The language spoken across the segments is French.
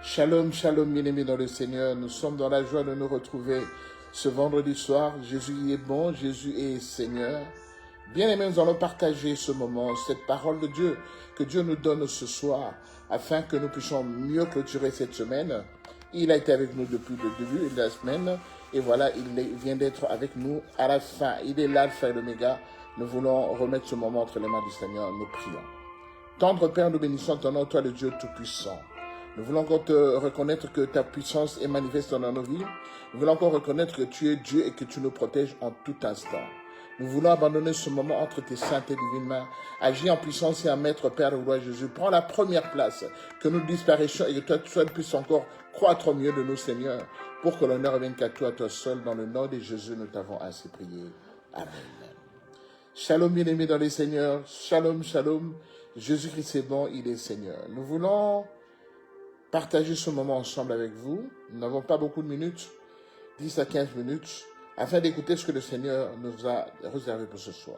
Shalom, shalom, bien-aimés dans le Seigneur. Nous sommes dans la joie de nous retrouver ce vendredi soir. Jésus est bon, Jésus est Seigneur. Bien-aimés, nous allons partager ce moment, cette parole de Dieu que Dieu nous donne ce soir, afin que nous puissions mieux clôturer cette semaine. Il a été avec nous depuis le début de la semaine, et voilà, il vient d'être avec nous à la fin. Il est l'alpha et l'oméga. Nous voulons remettre ce moment entre les mains du Seigneur. Nous prions. Tendre Père, nous bénissons ton nom, toi le Dieu Tout-Puissant. Nous voulons encore te reconnaître que ta puissance est manifeste dans nos vies. Nous voulons encore reconnaître que tu es Dieu et que tu nous protèges en tout instant. Nous voulons abandonner ce moment entre tes saintes et divines mains. Agis en puissance et en maître, Père de gloire Jésus. Prends la première place, que nous disparaissions et que toi puisses encore croître au milieu de nous, Seigneur, pour que l'honneur revienne qu'à toi seul. Dans le nom de Jésus, nous t'avons ainsi prié. Amen. Shalom, bien-aimés dans les Seigneurs. Shalom, shalom. Jésus-Christ est bon, il est Seigneur. Nous voulons partager ce moment ensemble avec vous. Nous n'avons pas beaucoup de minutes, 10 à 15 minutes, afin d'écouter ce que le Seigneur nous a réservé pour ce soir.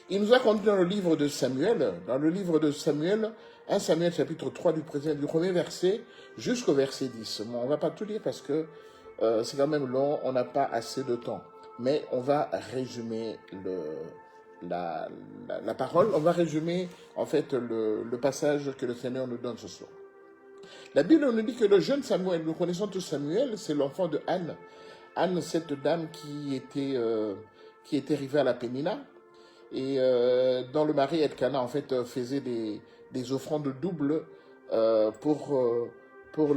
Il nous a conduit dans le livre de Samuel, 1 Samuel chapitre 3 du premier verset jusqu'au verset 10. Bon, on ne va pas tout lire parce que c'est quand même long, on n'a pas assez de temps. Mais on va résumer la parole, on va résumer en fait le passage que le Seigneur nous donne ce soir. La Bible nous dit que le jeune Samuel, nous connaissons tous Samuel, c'est l'enfant de Anne. Anne, cette dame qui était arrivée à la Pénina, et dont le mari Elkana en fait faisait des offrandes doubles pour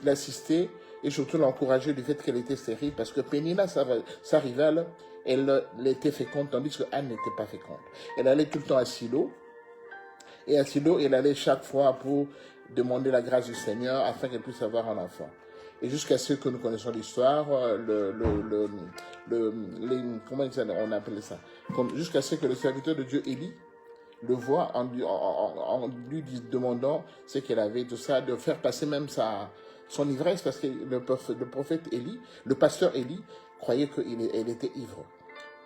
l'assister et surtout l'encourager du fait qu'elle était stérile, parce que Pénina, sa rivale, elle était féconde, tandis que Anne n'était pas féconde. Elle allait tout le temps à Silo, et à Silo, elle allait chaque fois pour demander la grâce du Seigneur afin qu'elle puisse avoir un enfant. Et jusqu'à ce que nous connaissons l'histoire, comment on appelle ça, jusqu'à ce que le serviteur de Dieu Élie le voit en lui demandant ce qu'elle avait, tout ça, de faire passer même son ivresse, parce que le prophète Élie, le pasteur Élie, croyait qu'elle était ivre.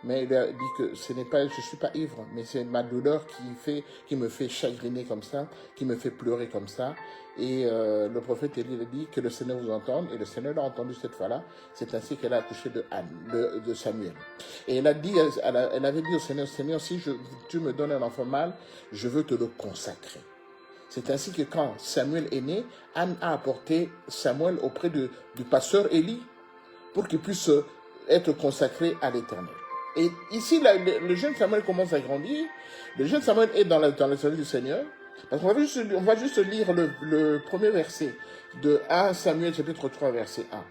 Mais il a dit que je ne suis pas ivre, mais c'est ma douleur qui me fait chagriner comme ça, qui me fait pleurer comme ça. Et le prophète Élie a dit que le Seigneur vous entende, et le Seigneur l'a entendu cette fois-là. C'est ainsi qu'elle a accouché de Samuel. Et elle avait dit au Seigneur, Seigneur, si tu me donnes un enfant mâle, je veux te le consacrer. C'est ainsi que quand Samuel est né, Anne a apporté Samuel auprès du pasteur Élie pour qu'il puisse être consacré à l'Éternel. Et ici, le jeune Samuel commence à grandir. Le jeune Samuel est dans le service du Seigneur. Parce qu'on va juste lire le premier verset de 1 Samuel chapitre 3 verset 1.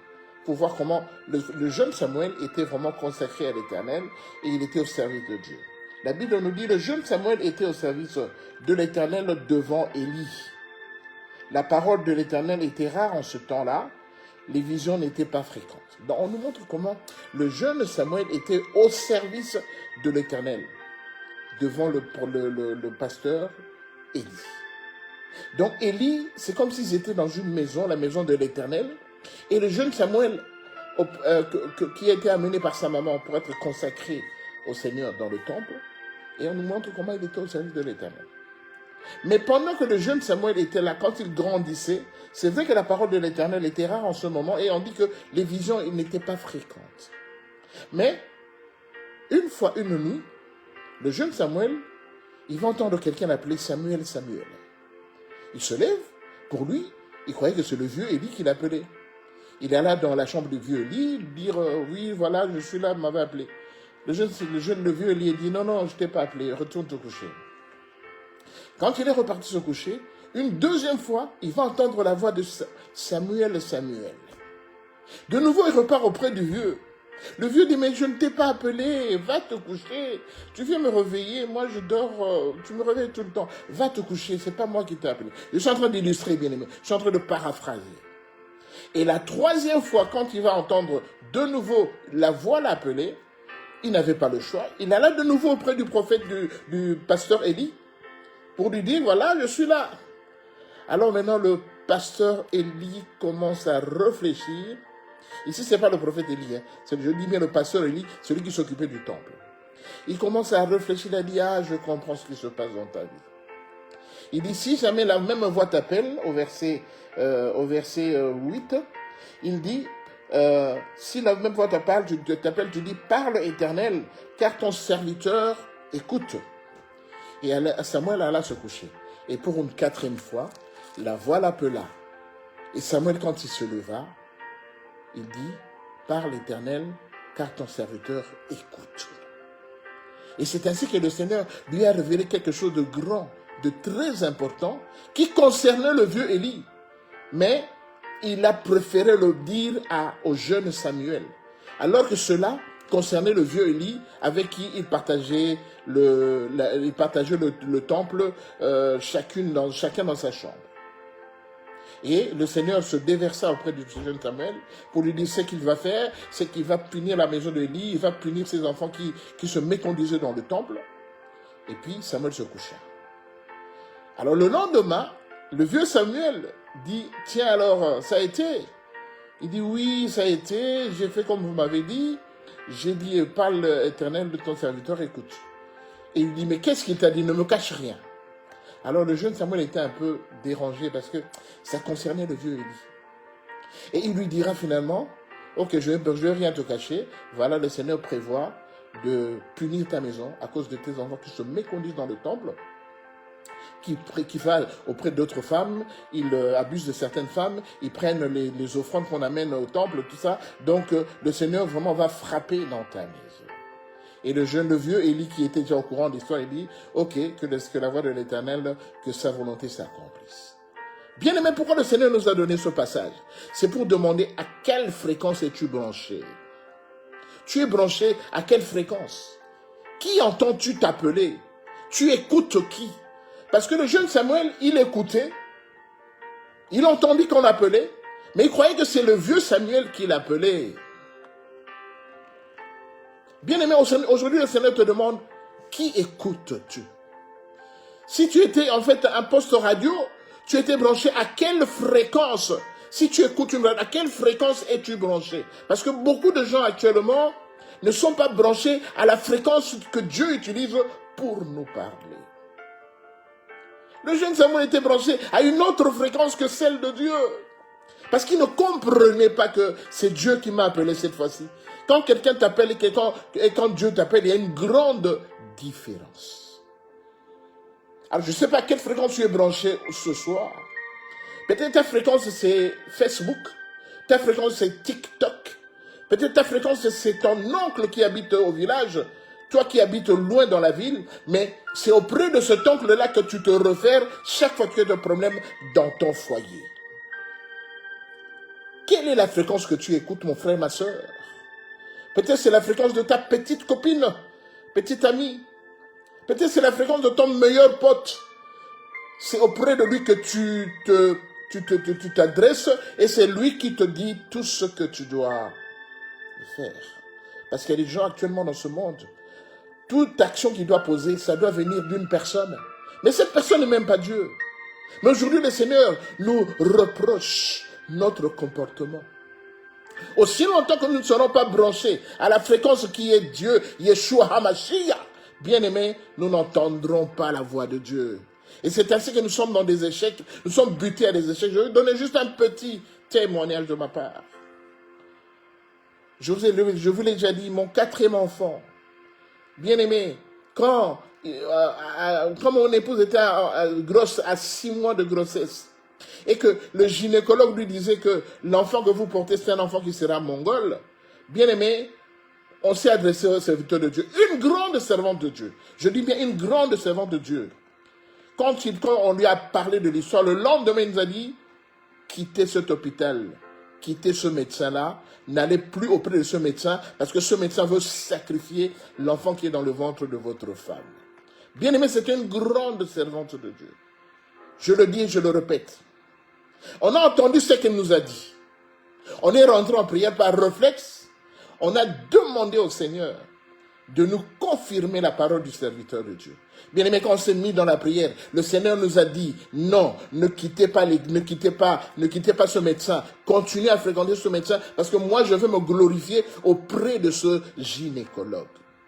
Pour voir comment le jeune Samuel était vraiment consacré à l'Éternel et il était au service de Dieu. La Bible nous dit, le jeune Samuel était au service de l'Éternel devant Élie. La parole de l'Éternel était rare en ce temps-là. Les visions n'étaient pas fréquentes. Donc on nous montre comment le jeune Samuel était au service de l'Éternel devant le pasteur Élie. Donc Élie, c'est comme s'ils étaient dans une maison, la maison de l'Éternel, et le jeune Samuel qui a été amené par sa maman pour être consacré au Seigneur dans le temple, et on nous montre comment il était au service de l'Éternel. Mais pendant que le jeune Samuel était là, quand il grandissait, c'est vrai que la parole de l'Éternel était rare en ce moment, et on dit que les visions n'étaient pas fréquentes. Mais, une fois, une nuit, le jeune Samuel, il va entendre quelqu'un l'appeler Samuel, Samuel. Il se lève, pour lui, il croyait que c'est le vieux Élie qui l'appelait. Il alla dans la chambre du vieux Élie, dire oui, voilà, je suis là, vous m'avez appelé. Le vieux Élie dit non, je ne t'ai pas appelé, retourne te coucher. Quand il est reparti se coucher, une deuxième fois, il va entendre la voix de Samuel, Samuel. De nouveau, il repart auprès du vieux. Le vieux dit, mais je ne t'ai pas appelé, va te coucher. Tu viens me réveiller, moi je dors, tu me réveilles tout le temps. Va te coucher, c'est pas moi qui t'ai appelé. Je suis en train d'illustrer, bien aimé, je suis en train de paraphraser. Et la troisième fois, quand il va entendre de nouveau la voix l'appeler, il n'avait pas le choix. Il alla de nouveau auprès du prophète, du pasteur Élie, pour lui dire, voilà, je suis là. Alors maintenant, le pasteur Élie commence à réfléchir. Ici, ce n'est pas le prophète Élie, je dis bien le pasteur Élie, celui qui s'occupait du temple. Il commence à réfléchir, il a dit, je comprends ce qui se passe dans ta vie. Il dit, si jamais la même voix t'appelle, au verset 8, il dit, si la même voix t'appelle, tu dis, parle Éternel, car ton serviteur écoute. Et Samuel alla se coucher. Et pour une 4e fois, la voix l'appela. Et Samuel, quand il se leva, il dit, parle Éternel, car ton serviteur écoute. Et c'est ainsi que le Seigneur lui a révélé quelque chose de grand, de très important, qui concernait le vieux Élie. Mais il a préféré le dire au jeune Samuel. Alors que cela concernait le vieux Élie, avec qui il partageait le temple, chacun dans sa chambre. Et le Seigneur se déversa auprès du jeune Samuel pour lui dire ce qu'il va faire, c'est qu'il va punir la maison d'Élie, il va punir ses enfants qui se méconduisaient dans le temple. Et puis Samuel se coucha. Alors le lendemain, le vieux Samuel dit, tiens alors, ça a été? Il dit, oui, ça a été, j'ai fait comme vous m'avez dit, j'ai dit, parle Éternel de ton serviteur, écoute. Et il dit, mais qu'est-ce qu'il t'a dit? Ne me cache rien. Alors le jeune Samuel était un peu dérangé parce que ça concernait le vieux Élie. Et il lui dira finalement, ok, je vais rien te cacher, voilà, le Seigneur prévoit de punir ta maison à cause de tes enfants qui se méconduisent dans le temple, qui va auprès d'autres femmes, ils abusent de certaines femmes, ils prennent les offrandes qu'on amène au temple, tout ça. Donc le Seigneur vraiment va frapper dans ta maison. Et le vieux Élie qui était déjà au courant de l'histoire, il dit, ok, que la voix de l'Éternel, que sa volonté s'accomplisse. Bien aimé, pourquoi le Seigneur nous a donné ce passage? C'est pour demander à quelle fréquence es-tu branché? Tu es branché à quelle fréquence? Qui entends-tu t'appeler? Tu écoutes qui? Parce que le jeune Samuel, il écoutait, il entendit qu'on l'appelait, mais il croyait que c'est le vieux Samuel qui l'appelait. Bien aimé, aujourd'hui le Seigneur te demande, qui écoutes-tu? Si tu étais en fait un poste radio, tu étais branché à quelle fréquence? Si tu écoutes une radio, à quelle fréquence es-tu branché? Parce que beaucoup de gens actuellement ne sont pas branchés à la fréquence que Dieu utilise pour nous parler. Le jeune Samuel était branché à une autre fréquence que celle de Dieu. Parce qu'il ne comprenait pas que c'est Dieu qui m'a appelé cette fois-ci. Quand quelqu'un t'appelle et quand Dieu t'appelle, il y a une grande différence. Alors, je ne sais pas à quelle fréquence tu es branché ce soir. Peut-être ta fréquence, c'est Facebook. Ta fréquence, c'est TikTok. Peut-être ta fréquence, c'est ton oncle qui habite au village. Toi qui habites loin dans la ville. Mais c'est auprès de cet oncle-là que tu te réfères chaque fois que tu as des problèmes dans ton foyer. Quelle est la fréquence que tu écoutes, mon frère, ma soeur? Peut-être c'est la fréquence de ta petite copine, petite amie. Peut-être c'est la fréquence de ton meilleur pote. C'est auprès de lui que tu t'adresses et c'est lui qui te dit tout ce que tu dois faire. Parce qu'il y a des gens actuellement dans ce monde, toute action qu'il doit poser, ça doit venir d'une personne. Mais cette personne n'est même pas Dieu. Mais aujourd'hui, le Seigneur nous reproche notre comportement. Aussi longtemps que nous ne serons pas branchés à la fréquence qui est Dieu, Yeshua HaMashiach, bien aimés, nous n'entendrons pas la voix de Dieu. Et c'est ainsi que nous sommes dans des échecs, nous sommes butés à des échecs. Je vais vous donner juste un petit témoignage de ma part. Je vous l'ai déjà dit, mon 4e enfant, bien aimé, quand mon épouse était grosse à 6 mois de grossesse, et que le gynécologue lui disait que l'enfant que vous portez, c'est un enfant qui sera mongol, bien aimé, on s'est adressé au serviteur de Dieu, une grande servante de Dieu. Je dis bien une grande servante de Dieu. Quand on lui a parlé de l'histoire, le lendemain, il nous a dit, quittez cet hôpital, quittez ce médecin-là, n'allez plus auprès de ce médecin, parce que ce médecin veut sacrifier l'enfant qui est dans le ventre de votre femme. Bien aimé, c'est une grande servante de Dieu. Je le dis et je le répète. On a entendu ce qu'elle nous a dit. On est rentré en prière par réflexe. On a demandé au Seigneur de nous confirmer la parole du serviteur de Dieu. Bien aimé, quand on s'est mis dans la prière, le Seigneur nous a dit, non, ne quittez pas ce médecin. Continuez à fréquenter ce médecin parce que moi, je veux me glorifier auprès de ce gynécologue.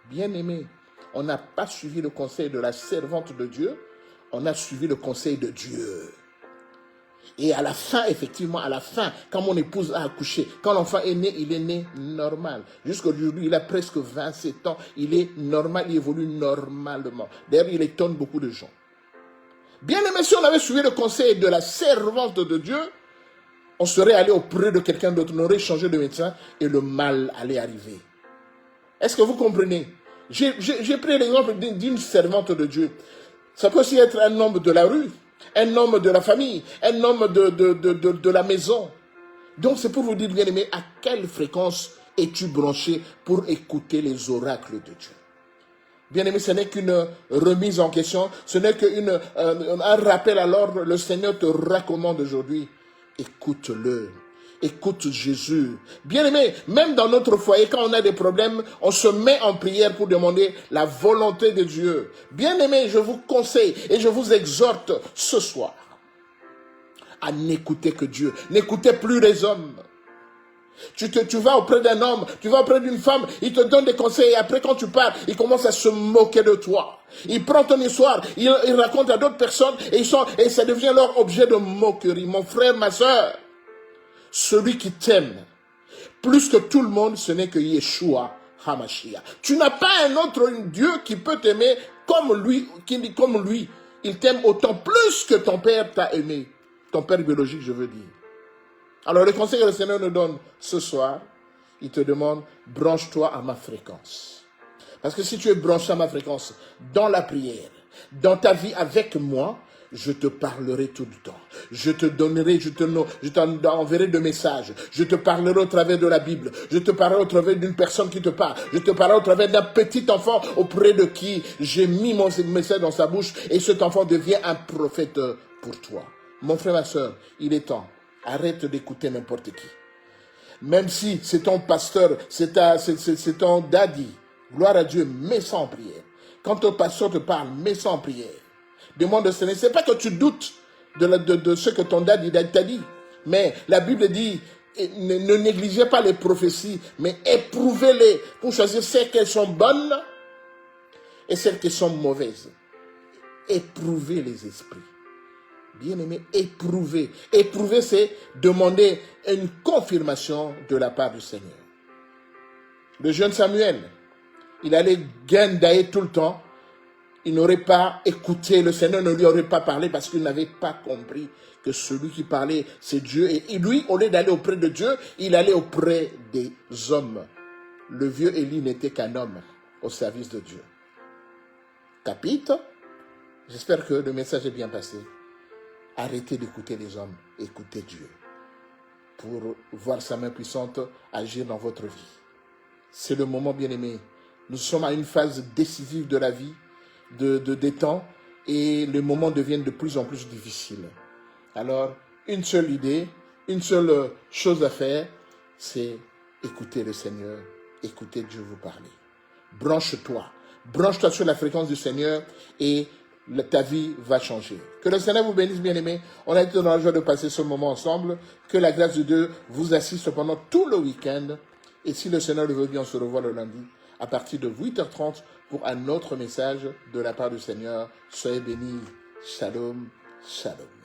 Bien aimé, on n'a pas suivi le conseil de la servante de Dieu. on a suivi le conseil de Dieu. Et à la fin, effectivement, à la fin, quand mon épouse a accouché, quand l'enfant est né, il est né normal. Jusqu'aujourd'hui, il a presque 27 ans, il est normal, il évolue normalement. D'ailleurs, il étonne beaucoup de gens. Bien aimé, si on avait suivi le conseil de la servante de Dieu, on serait allé auprès de quelqu'un d'autre, on aurait changé de médecin et le mal allait arriver. Est-ce que vous comprenez? J'ai pris l'exemple d'une servante de Dieu. Ça peut aussi être un homme de la rue, un homme de la famille, un homme de la maison. Donc c'est pour vous dire, bien aimé, à quelle fréquence es-tu branché pour écouter les oracles de Dieu? Bien aimé, ce n'est qu'une remise en question, ce n'est qu'un rappel à l'ordre. Le Seigneur te recommande aujourd'hui, écoute-le. Écoute Jésus. Bien aimé, même dans notre foyer, quand on a des problèmes, on se met en prière pour demander la volonté de Dieu. Bien aimé, je vous conseille et je vous exhorte ce soir à n'écouter que Dieu. N'écoutez plus les hommes. Tu vas auprès d'un homme, tu vas auprès d'une femme, il te donne des conseils et après quand tu parles, il commence à se moquer de toi. Il prend ton histoire, il raconte à d'autres personnes et ça devient leur objet de moquerie. Mon frère, ma soeur, celui qui t'aime, plus que tout le monde, ce n'est que Yeshua HaMashiach. Tu n'as pas un autre Dieu qui peut t'aimer comme lui. Il t'aime autant plus que ton père t'a aimé. Ton père biologique, je veux dire. Alors le conseil que le Seigneur nous donne ce soir, il te demande, branche-toi à ma fréquence. Parce que si tu es branché à ma fréquence, dans la prière, dans ta vie avec moi, je te parlerai tout le temps. Je t'enverrai de messages. Je te parlerai au travers de la Bible. Je te parlerai au travers d'une personne qui te parle. Je te parlerai au travers d'un petit enfant auprès de qui j'ai mis mon message dans sa bouche et cet enfant devient un prophète pour toi. Mon frère, ma soeur, il est temps. Arrête d'écouter n'importe qui. Même si c'est ton pasteur, c'est ton daddy. Gloire à Dieu, mets ça en prière. Quand ton pasteur te parle, mets ça en prière. Demande au Seigneur. C'est pas que tu doutes de ce que ton daddy t'a dit. Mais la Bible dit, ne négligez pas les prophéties, mais éprouvez-les pour choisir celles qui sont bonnes et celles qui sont mauvaises. Éprouvez les esprits. Bien-aimé, éprouver. Éprouver, c'est demander une confirmation de la part du Seigneur. Le jeune Samuel, il allait guindailler tout le temps. Il n'aurait pas écouté, le Seigneur ne lui aurait pas parlé parce qu'il n'avait pas compris que celui qui parlait, c'est Dieu. Et lui, au lieu d'aller auprès de Dieu, il allait auprès des hommes. Le vieux Élie n'était qu'un homme au service de Dieu. Capite? J'espère que le message est bien passé. Arrêtez d'écouter les hommes, écoutez Dieu pour voir sa main puissante agir dans votre vie. C'est le moment, bien-aimé. Nous sommes à une phase décisive de la vie, des temps, et les moments deviennent de plus en plus difficiles. Alors, une seule idée, une seule chose à faire, c'est écouter le Seigneur, écouter Dieu vous parler. Branche-toi sur la fréquence du Seigneur et ta vie va changer. Que le Seigneur vous bénisse, bien-aimés. On a été dans la joie de passer ce moment ensemble. Que la grâce de Dieu vous assiste pendant tout le week-end. Et si le Seigneur le veut bien, on se revoit le lundi à partir de 8h30 pour un autre message de la part du Seigneur. Soyez bénis. Shalom, shalom.